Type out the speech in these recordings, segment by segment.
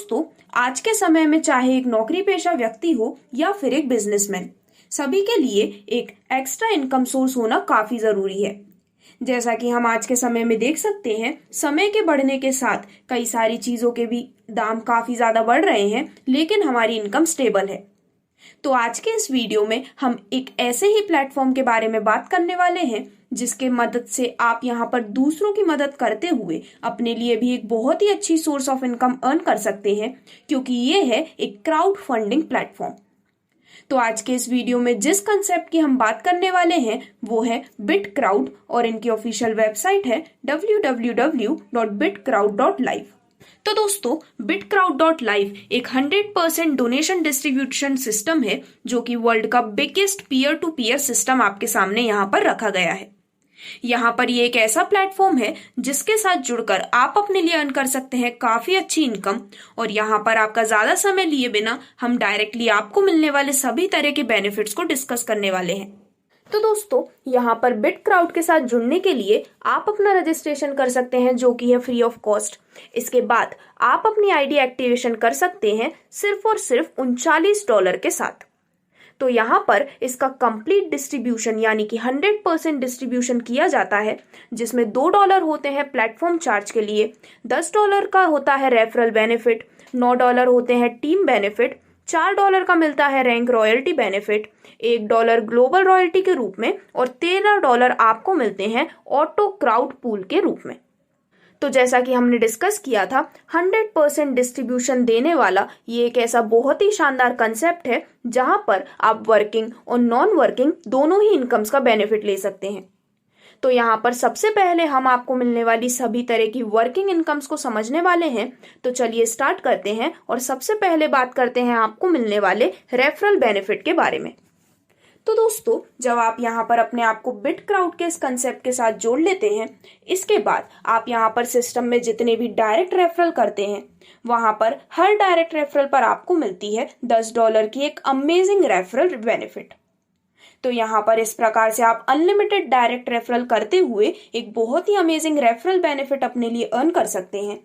दोस्तों, आज के समय में चाहे एक नौकरी पेशा व्यक्ति हो या फिर एक बिजनेसमैन, सभी के लिए एक एक्स्ट्रा इनकम सोर्स होना काफी जरूरी है। जैसा कि हम आज के समय में देख सकते हैं, समय के बढ़ने के साथ कई सारी चीजों के भी दाम काफी ज्यादा बढ़ रहे हैं, लेकिन हमारी इनकम स्टेबल है। तो आज के इस वीडियो में हम एक ऐसे ही प्लेटफॉर्म के बारे में बात करने वाले हैं जिसके मदद से आप यहाँ पर दूसरों की मदद करते हुए अपने लिए भी एक बहुत ही अच्छी सोर्स ऑफ इनकम अर्न कर सकते हैं, क्योंकि ये है एक क्राउड फंडिंग प्लेटफॉर्म। तो आज के इस वीडियो में जिस कंसेप्ट की हम बात करने वाले हैं वो है बिटक्राउड और इनकी ऑफिशियल वेबसाइट है www.bitcrowd.live। तो दोस्तों, bitcrowd.live एक 100% डोनेशन डिस्ट्रीब्यूशन सिस्टम है जो कि वर्ल्ड का biggest peer to peer system आपके सामने यहाँ पर रखा गया है। यहाँ पर ये एक ऐसा प्लेटफॉर्म है जिसके साथ जुड़कर आप अपने लिए अर्न कर सकते हैं काफी अच्छी इनकम, और यहाँ पर आपका ज्यादा समय लिए बिना हम डायरेक्टली आपको मिलने वाले सभी तरह के बेनिफिट्स को डिस्कस करने वाले हैं। तो दोस्तों, यहाँ पर बिटक्राउड के साथ जुड़ने के लिए आप अपना रजिस्ट्रेशन कर सकते हैं जो कि है फ्री ऑफ कॉस्ट। इसके बाद आप अपनी आईडी एक्टिवेशन कर सकते हैं सिर्फ और सिर्फ $39 के साथ। तो यहाँ पर इसका कंप्लीट डिस्ट्रीब्यूशन यानी कि 100% डिस्ट्रीब्यूशन किया जाता है, जिसमें $2 होते हैं प्लेटफॉर्म चार्ज के लिए, $10 का होता है रेफरल बेनिफिट, $9 होते हैं टीम बेनिफिट, $4 का मिलता है rank royalty benefit, $1 global royalty के रूप में, और $13 आपको मिलते हैं ऑटो क्राउड पूल के रूप में। तो जैसा कि हमने डिस्कस किया था, 100% डिस्ट्रीब्यूशन देने वाला ये एक ऐसा बहुत ही शानदार कंसेप्ट है जहां पर आप वर्किंग और नॉन वर्किंग दोनों ही इनकम्स का बेनिफिट ले सकते हैं। तो यहाँ पर सबसे पहले हम आपको मिलने वाली सभी तरह की वर्किंग इनकम्स को समझने वाले हैं। तो चलिए स्टार्ट करते हैं और सबसे पहले बात करते हैं आपको मिलने वाले रेफरल बेनिफिट के बारे में। तो दोस्तों, जब आप यहाँ पर अपने आप को बिटक्राउड के इस कंसेप्ट के साथ जोड़ लेते हैं, इसके बाद आप यहाँ पर सिस्टम में जितने भी डायरेक्ट रेफरल करते हैं, वहां पर हर डायरेक्ट रेफरल पर आपको मिलती है $10 की एक अमेजिंग रेफरल बेनिफिट। तो यहाँ पर इस प्रकार से आप अनलिमिटेड डायरेक्ट रेफरल करते हुए एक बहुत ही अमेजिंग रेफरल बेनिफिट अपने लिए अर्न कर सकते हैं।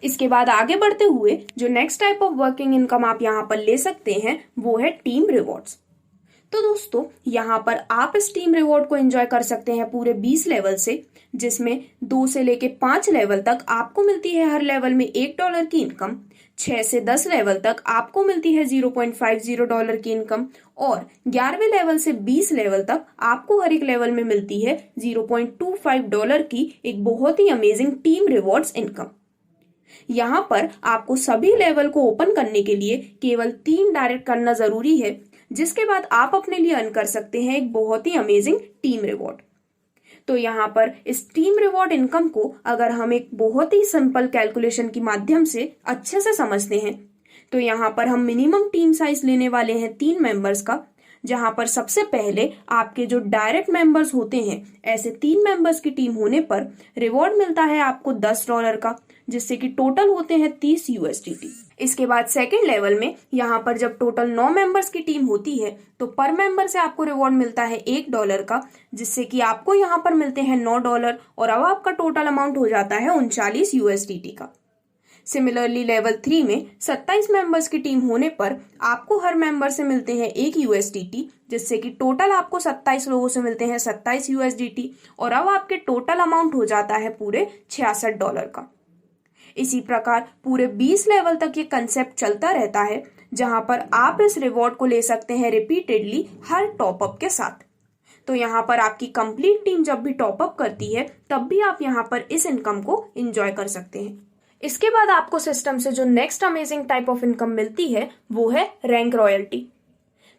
इसके बाद आगे बढ़ते हुए जो next type of working income आप यहाँ पर ले सकते हैं वो है टीम रिवॉर्ड्स। तो दोस्तों, यहाँ पर आप इस टीम रिवॉर्ड को एंजॉय कर सकते हैं पूरे 20 लेवल से, जिसमें 2 से लेके 5 लेवल तक आपको मिलती है हर लेवल में $1 की इनकम, 6 से 10 लेवल तक आपको मिलती है $0.50 की इनकम, और 11वें लेवल से 20 लेवल तक आपको हर एक लेवल में मिलती है $0.25 की एक बहुत ही अमेजिंग टीम रिवॉर्ड्स इनकम। यहाँ पर आपको सभी लेवल को ओपन करने के लिए केवल 3 डायरेक्ट करना जरूरी है, जिसके बाद आप अपने लिए अर्न कर सकते हैं एक बहुत ही अमेजिंग टीम रिवॉर्ड। तो यहाँ पर इस टीम रिवॉर्ड इनकम को अगर हम एक बहुत ही सिंपल कैलकुलेशन के माध्यम से अच्छे से समझते हैं, तो यहाँ पर हम मिनिमम टीम साइज लेने वाले हैं 3 मेंबर्स का, जहां पर सबसे पहले आपके जो डायरेक्ट मेंबर्स होते हैं, ऐसे 3 मेंबर्स की टीम होने पर रिवॉर्ड मिलता है आपको $10 का, जिससे कि टोटल होते हैं $30 USDT। इसके बाद सेकंड लेवल में यहाँ पर जब टोटल 9 मेंबर्स की टीम होती है तो पर मेंबर से आपको रिवॉर्ड मिलता है $1 का, जिससे कि आपको यहाँ पर मिलते हैं $9, और अब आपका टोटल अमाउंट हो जाता है $39 का। सिमिलरली लेवल 3 में 27 मेंबर्स की टीम होने पर आपको हर मेंबर से मिलते हैं $1, जिससे कि टोटल आपको 27 लोगों से मिलते हैं $27, और अब आपके टोटल अमाउंट हो जाता है पूरे $66 का। इसी प्रकार पूरे 20 लेवल तक ये कंसेप्ट चलता रहता है, जहां पर आप इस रिवॉर्ड को ले सकते हैं रिपीटेडली हर टॉपअप के साथ। तो यहाँ पर आपकी कंप्लीट टीम जब भी टॉपअप करती है तब भी आप यहाँ पर इस इनकम को एंजॉय कर सकते हैं। इसके बाद आपको सिस्टम से जो next amazing type of income मिलती है वो है रैंक रॉयल्टी।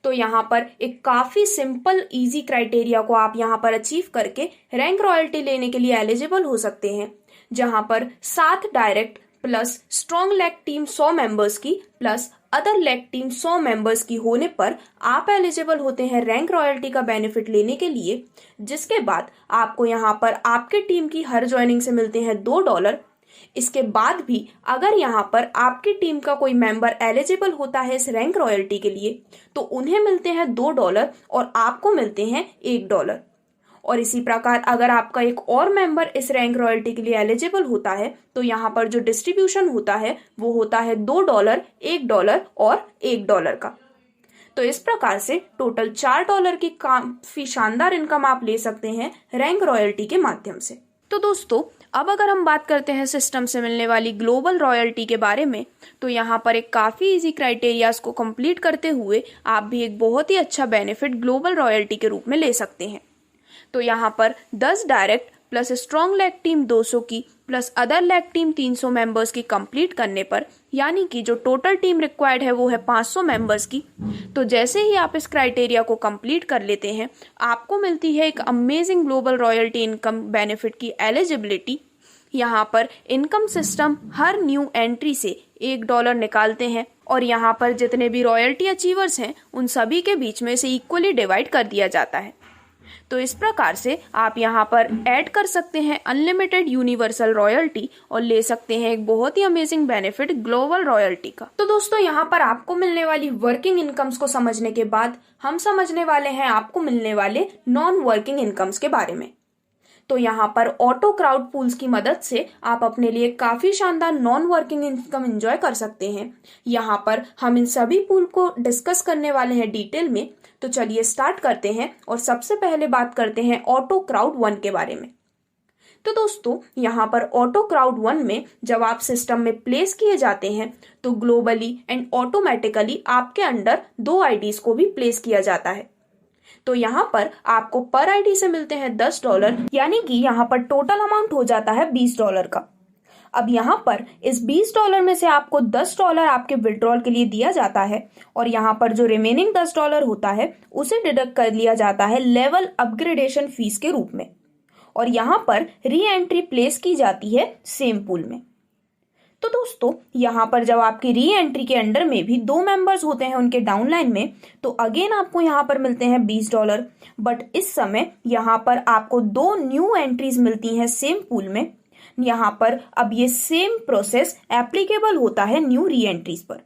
तो यहाँ पर एक काफी सिंपल इजी क्राइटेरिया को आप यहाँ पर अचीव करके रैंक रॉयल्टी लेने के लिए एलिजिबल हो सकते हैं, जहां पर 7 direct plus strong leg team 100 members की plus other leg team 100 members की होने पर आप एलिजिबल होते हैं रैंक रॉयल्टी का बेनिफिट लेने के लिए, जिसके बाद आपको यहाँ पर आपके टीम की हर ज्वाइनिंग से मिलते हैं $2। इसके बाद भी अगर यहाँ पर आपकी टीम का कोई मेंबर एलिजिबल होता है इस रैंक रॉयल्टी के लिए तो उन्हें मिलते हैं $2 और आपको मिलते हैं $1। और इसी प्रकार अगर आपका एक और मेंबर इस रैंक रॉयल्टी के लिए एलिजिबल होता है तो यहाँ पर जो डिस्ट्रीब्यूशन होता है वो होता है $2, $1 और $1 का। तो इस प्रकार से टोटल $4 की काफी शानदार इनकम आप ले सकते हैं रैंक रॉयल्टी के माध्यम से। तो दोस्तों अब अगर हम बात करते हैं सिस्टम से मिलने वाली ग्लोबल रॉयल्टी के बारे में, तो यहाँ पर एक काफी इजी क्राइटेरियाज को कंप्लीट करते हुए आप भी एक बहुत ही अच्छा बेनिफिट ग्लोबल रॉयल्टी के रूप में ले सकते हैं। तो यहाँ पर 10 direct plus strong leg team 200 की plus other leg team 300 members की कंप्लीट करने पर, यानी कि जो टोटल टीम रिक्वायर्ड है वो है 500 मेंबर्स की। तो जैसे ही आप इस क्राइटेरिया को कंप्लीट कर लेते हैं आपको मिलती है एक amazing global royalty income benefit की एलिजिबिलिटी। यहाँ पर इनकम सिस्टम हर न्यू एंट्री से $1 निकालते हैं और यहाँ पर जितने भी रॉयल्टी अचीवर्स हैं उन सभी के बीच में से इक्वली डिवाइड कर दिया जाता है। तो इस प्रकार से आप यहाँ पर ऐड कर सकते हैं अनलिमिटेड यूनिवर्सल रॉयल्टी और ले सकते हैं एक बहुत ही अमेजिंग बेनिफिट ग्लोबल रॉयल्टी का। तो दोस्तों यहाँ पर आपको मिलने वाली वर्किंग इनकम्स को समझने के बाद हम समझने वाले हैं आपको मिलने वाले नॉन वर्किंग इनकम्स के बारे में। तो यहाँ पर ऑटो क्राउड पूल्स की मदद से आप अपने लिए काफी शानदार नॉन वर्किंग इनकम एंजॉय कर सकते हैं। यहाँ पर हम इन सभी पूल को डिस्कस करने वाले हैं डिटेल में। तो चलिए स्टार्ट करते हैं और सबसे पहले बात करते हैं ऑटो क्राउड 1 के बारे में। तो दोस्तों यहाँ पर ऑटो क्राउड 1 में जब आप सिस्टम में प्लेस किए जाते हैं तो ग्लोबली एंड ऑटोमेटिकली आपके अंडर 2 आईडीज को भी प्लेस किया जाता है। तो यहाँ पर आपको पर आईडी से मिलते हैं $10, यानी कि यहाँ पर टोटल अमाउंट हो जाता है $20 का। अब यहाँ पर इस $20 में से आपको $10 आपके विड्रॉल के लिए दिया जाता है और यहाँ पर जो रिमेनिंग $10 होता है उसे डिडक्ट कर लिया जाता है लेवल अपग्रेडेशन फीस के रूप में और यहाँ पर री एंट्री प्लेस की जाती है सेम पूल में। तो दोस्तों यहाँ पर जब आपकी री एंट्री के अंडर में भी 2 मेंबर्स होते हैं उनके डाउनलाइन में तो अगेन आपको यहाँ पर मिलते हैं $20, बट इस समय यहाँ पर आपको 2 न्यू एंट्रीज मिलती हैं सेम पूल में। यहाँ पर अब ये सेम प्रोसेस एप्लीकेबल होता है न्यू री एंट्रीज पर।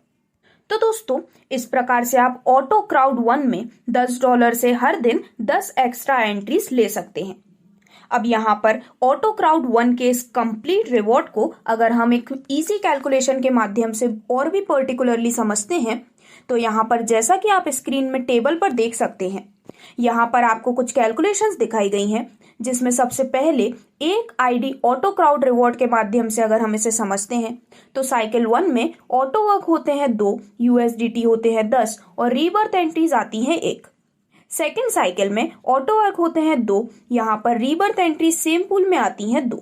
तो दोस्तों इस प्रकार से आप ऑटो क्राउड 1 में $10 से हर दिन 10 एक्स्ट्रा एंट्रीज ले सकते हैं। अब यहाँ पर ऑटो क्राउड 1 के इस कंप्लीट रिवॉर्ड को अगर हम एक इजी कैलकुलेशन के माध्यम से और भी पर्टिकुलरली समझते हैं तो यहाँ पर जैसा कि आप स्क्रीन में टेबल पर देख सकते हैं यहाँ पर आपको कुछ कैलकुलेशंस दिखाई गई हैं, जिसमें सबसे पहले एक आईडी ऑटो क्राउड रिवॉर्ड के माध्यम से अगर हम इसे समझते हैं तो साइकिल 1 में ऑटो वर्क होते हैं 2, USDT होते हैं 10 और रीबर्थ एंट्रीज आती हैं 1। सेकेंड साइकिल में ऑटो वर्क होते हैं 2, यहाँ पर रीबर्थ एंट्री सेम पूल में आती हैं 2।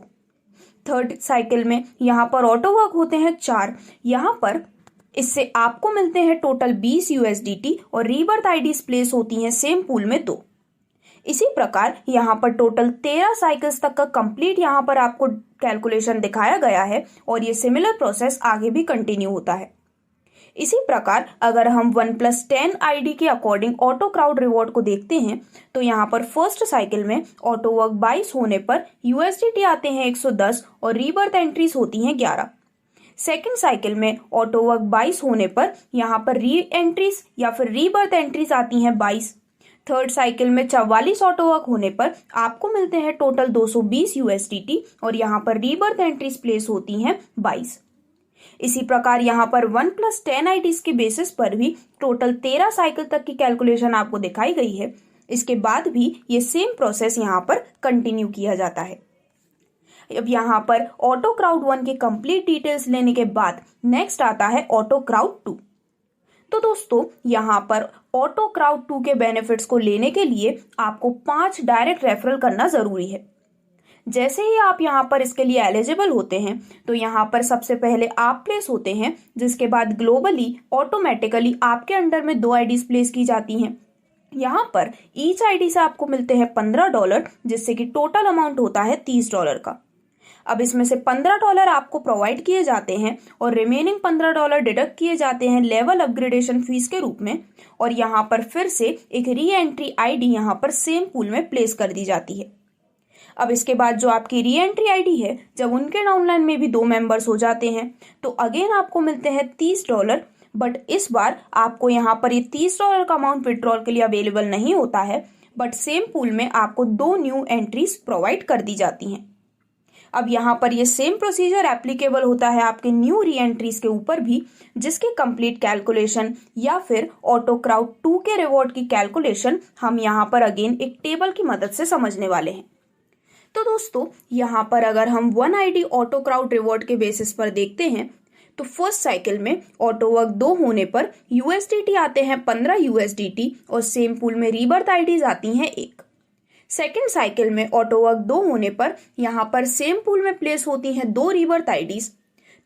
थर्ड साइकिल में यहाँ पर ऑटो वर्क होते हैं 4, यहाँ पर इससे आपको मिलते हैं टोटल 20 USDT और रीबर्थ आईडीज प्लेस होती हैं सेम पूल में 2। इसी प्रकार यहाँ पर टोटल 13 साइकिल्स तक का कंप्लीट यहाँ पर आपको कैलकुलेशन दिखाया गया है और ये सिमिलर प्रोसेस आगे भी कंटिन्यू होता है। इसी प्रकार अगर हम 1+10 आईडी के अकॉर्डिंग ऑटो क्राउड रिवॉर्ड को देखते हैं तो यहाँ पर फर्स्ट साइकिल में ऑटो वर्क 22 होने पर USDT आते हैं 110 और रीबर्थ एंट्रीज होती हैं 11। सेकेंड साइकिल में ऑटो वर्क 22 होने पर यहाँ पर री एंट्रीज या फिर रीबर्थ एंट्रीज आती हैं 22। थर्ड साइकिल में 44 ऑटो वर्क होने पर आपको मिलते हैं टोटल 220 USDT और यहाँ पर रीबर्थ एंट्रीज प्लेस होती हैं 22। इसी प्रकार यहाँ पर 1+10 आईडीज के बेसिस पर भी टोटल 13 साइकिल तक की कैलकुलेशन आपको दिखाई गई है। इसके बाद भी ये सेम प्रोसेस यहाँ पर कंटिन्यू किया जाता है। अब यहाँ पर ऑटो क्राउड 1 के कंप्लीट डिटेल्स लेने के बाद नेक्स्ट आता है ऑटो क्राउड 2। तो दोस्तों यहाँ पर ऑटो क्राउड 2 के बेनिफिट्स को लेने के लिए आपको 5 डायरेक्ट रेफरल करना जरूरी है। जैसे ही आप यहाँ पर इसके लिए एलिजिबल होते हैं तो यहाँ पर सबसे पहले आप प्लेस होते हैं, जिसके बाद ग्लोबली ऑटोमेटिकली आपके अंडर में 2 आईडीज प्लेस की जाती हैं। यहाँ पर ईच आईडी से आपको मिलते हैं $15, जिससे कि टोटल अमाउंट होता है $30 का। अब इसमें से $15 आपको प्रोवाइड किए जाते हैं और रिमेनिंग $15 डिडक्ट किए जाते हैं लेवल अपग्रेडेशन फीस के रूप में और यहाँ पर फिर से एक री एंट्री आईडी यहाँ पर सेम पूल में प्लेस कर दी जाती है। अब इसके बाद जो आपकी री एंट्री आईडी है, जब उनके डाउनलाइन में भी 2 मेंबर्स हो जाते हैं तो अगेन आपको मिलते हैं $30, बट इस बार आपको यहाँ पर ये $30 का अमाउंट विड्रॉल के लिए अवेलेबल नहीं होता है, बट सेम पूल में आपको 2 न्यू एंट्रीज प्रोवाइड कर दी जाती हैं। अब यहाँ पर ये सेम प्रोसीजर एप्लीकेबल होता है आपके न्यू री एंट्रीज के ऊपर भी, जिसके कंप्लीट कैलकुलेशन या फिर ऑटो क्राउड 2 के रिवॉर्ड की कैलकुलेशन हम यहाँ पर अगेन एक टेबल की मदद से समझने वाले हैं। तो दोस्तों यहाँ पर अगर हम 1 ID ऑटो क्राउड रिवॉर्ड के बेसिस पर देखते हैं तो फर्स्ट साइकिल में ऑटो वर्क 2 होने पर USDT आते हैं 15 USDT और सेम पूल में रीबर्थ आईडीज आती हैं 1। सेकेंड साइकिल में ऑटो वर्क 2 होने पर यहाँ पर सेम पूल में प्लेस होती हैं 2 रीबर्थ आईडीज।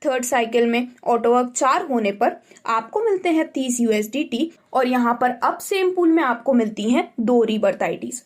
थर्ड साइकिल में ऑटो वर्क 4 होने पर आपको मिलते हैं 30 USDT और यहाँ पर अब सेम पूल में आपको मिलती हैं 2 रीबर्थ आईडीज।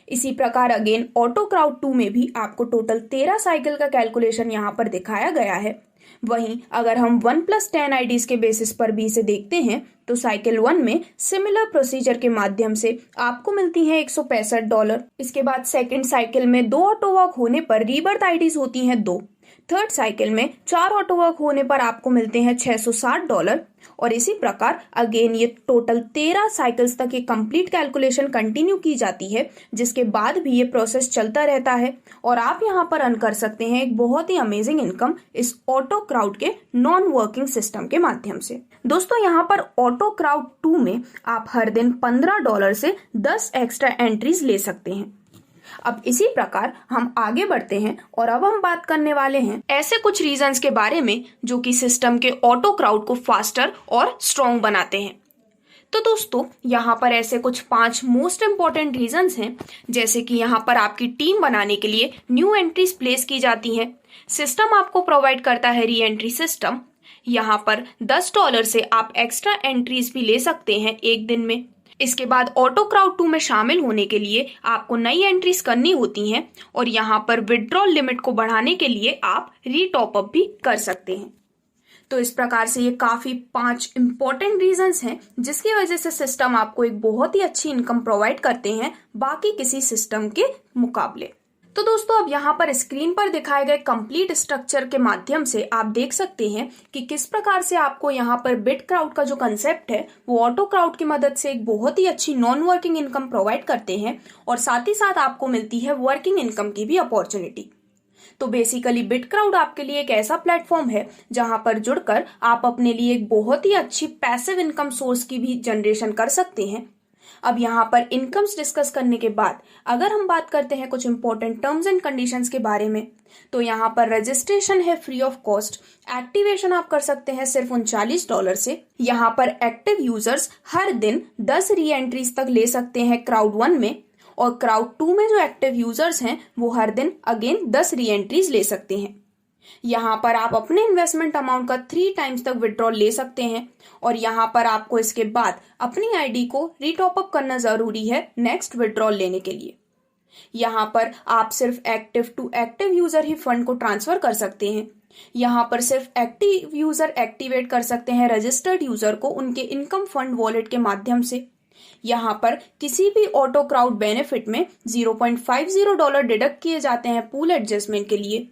इसी प्रकार अगेन ऑटो क्राउड 2 में भी आपको टोटल 13 साइकिल का कैलकुलेशन यहाँ पर दिखाया गया है। वहीं अगर हम 1+10 आईडीज के बेसिस पर भी इसे देखते हैं तो साइकिल 1 में सिमिलर प्रोसीजर के माध्यम से आपको मिलती हैं $165। इसके बाद सेकंड साइकिल में 2 ऑटो वर्क होने पर रीबर्थ आईडीज होती हैं 2। थर्ड साइकिल में 4 ऑटो वर्क होने पर आपको मिलते हैं $660 और इसी प्रकार अगेन ये टोटल 13 साइकिल्स तक ये कंप्लीट कैलकुलेशन कंटिन्यू की जाती है, जिसके बाद भी ये प्रोसेस चलता रहता है और आप यहाँ पर अर्न कर सकते हैं एक बहुत ही अमेजिंग इनकम इस ऑटो क्राउड के नॉन वर्किंग सिस्टम के माध्यम से। दोस्तों यहाँ पर ऑटो क्राउड 2 में आप हर दिन $15 से 10 एक्स्ट्रा एंट्रीज ले सकते हैं। अब इसी प्रकार हम आगे बढ़ते हैं और अब हम बात करने वाले हैं ऐसे कुछ रीजंस के बारे में जो कि सिस्टम के ऑटो क्राउड को फास्टर और स्ट्रॉन्ग बनाते हैं। तो दोस्तों यहाँ पर ऐसे कुछ 5 मोस्ट इंपॉर्टेंट रीजंस हैं, जैसे कि यहाँ पर आपकी टीम बनाने के लिए न्यू एंट्रीज प्लेस की जाती हैं। सिस्टम आपको प्रोवाइड करता है री एंट्री सिस्टम। यहाँ पर $10 से आप एक्स्ट्रा एंट्रीज भी ले सकते हैं एक दिन में। इसके बाद ऑटो क्राउड 2 में शामिल होने के लिए आपको नई एंट्रीज करनी होती हैं और यहाँ पर विड्रॉल लिमिट को बढ़ाने के लिए आप रीटॉप अप भी कर सकते हैं। तो इस प्रकार से ये काफी 5 इंपॉर्टेंट रीजंस हैं जिसकी वजह से सिस्टम आपको एक बहुत ही अच्छी इनकम प्रोवाइड करते हैं बाकी किसी सिस्टम के मुकाबले। तो दोस्तों अब यहाँ पर स्क्रीन पर दिखाए गए कंप्लीट स्ट्रक्चर के माध्यम से आप देख सकते हैं कि किस प्रकार से आपको यहाँ पर बिट क्राउड का जो कंसेप्ट है वो ऑटो क्राउड की मदद से एक बहुत ही अच्छी नॉन वर्किंग इनकम प्रोवाइड करते हैं और साथ ही साथ आपको मिलती है वर्किंग इनकम की भी अपॉर्चुनिटी। तो बेसिकली बिट क्राउड आपके लिए एक ऐसा प्लेटफॉर्म है जहां पर जुड़कर आप अपने लिए एक बहुत ही अच्छी पैसिव इनकम सोर्स की भी जनरेशन कर सकते हैं। अब यहाँ पर इनकम्स डिस्कस करने के बाद अगर हम बात करते हैं कुछ इंपॉर्टेंट टर्म्स एंड कंडीशंस के बारे में, तो यहाँ पर रजिस्ट्रेशन है फ्री ऑफ कॉस्ट। एक्टिवेशन आप कर सकते हैं सिर्फ $39 से। यहाँ पर एक्टिव यूजर्स हर दिन 10 री एंट्रीज तक ले सकते हैं क्राउड 1 में और क्राउड 2 में जो एक्टिव यूजर्स हैं वो हर दिन अगेन 10 री एंट्रीज ले सकते हैं। यहाँ पर आप अपने इन्वेस्टमेंट अमाउंट का 3 टाइम्स तक विड्रॉल ले सकते हैं और यहाँ पर आपको इसके बाद अपनी आईडी को रीटॉप अप करना जरूरी है नेक्स्ट विड्रॉल लेने के लिए। यहाँ पर आप सिर्फ एक्टिव टू एक्टिव यूजर ही फंड को ट्रांसफर कर सकते हैं। यहाँ पर सिर्फ एक्टिव यूजर एक्टिवेट कर सकते हैं रजिस्टर्ड यूजर को उनके इनकम फंड वॉलेट के माध्यम से। यहाँ पर किसी भी ऑटो क्राउड बेनिफिट में $0.50 डिडक्ट किए जाते हैं पूल एडजस्टमेंट के लिए।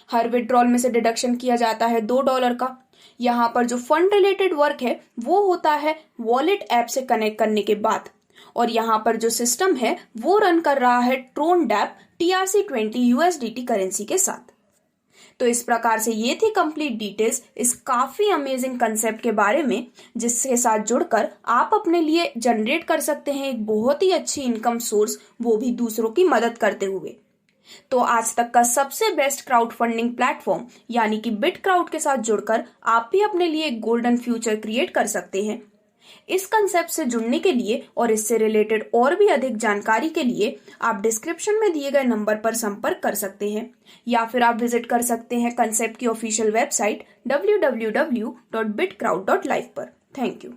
हर विड्रॉल में से डिडक्शन किया जाता है $2 का। यहाँ पर जो फंड रिलेटेड वर्क है वो होता है वॉलेट ऐप से कनेक्ट करने के बाद और यहाँ पर जो सिस्टम है वो रन कर रहा है ट्रोन डैप TRC20 USDT करेंसी के साथ। तो इस प्रकार से ये थी कंप्लीट डिटेल्स इस काफी अमेजिंग कंसेप्ट के बारे में, जिसके साथ जुड़कर आप अपने लिए जनरेट कर सकते हैं एक बहुत ही अच्छी इनकम सोर्स, वो भी दूसरों की मदद करते हुए। तो आज तक का सबसे बेस्ट क्राउड फंडिंग प्लेटफॉर्म यानी कि बिट क्राउड के साथ जुड़कर आप भी अपने लिए एक गोल्डन फ्यूचर क्रिएट कर सकते हैं। इस कंसेप्ट से जुड़ने के लिए और इससे रिलेटेड और भी अधिक जानकारी के लिए आप डिस्क्रिप्शन में दिए गए नंबर पर संपर्क कर सकते हैं या फिर आप विजिट कर सकते हैं कंसेप्ट की ऑफिशियल वेबसाइट www.bitcrowd.live पर। Thank you.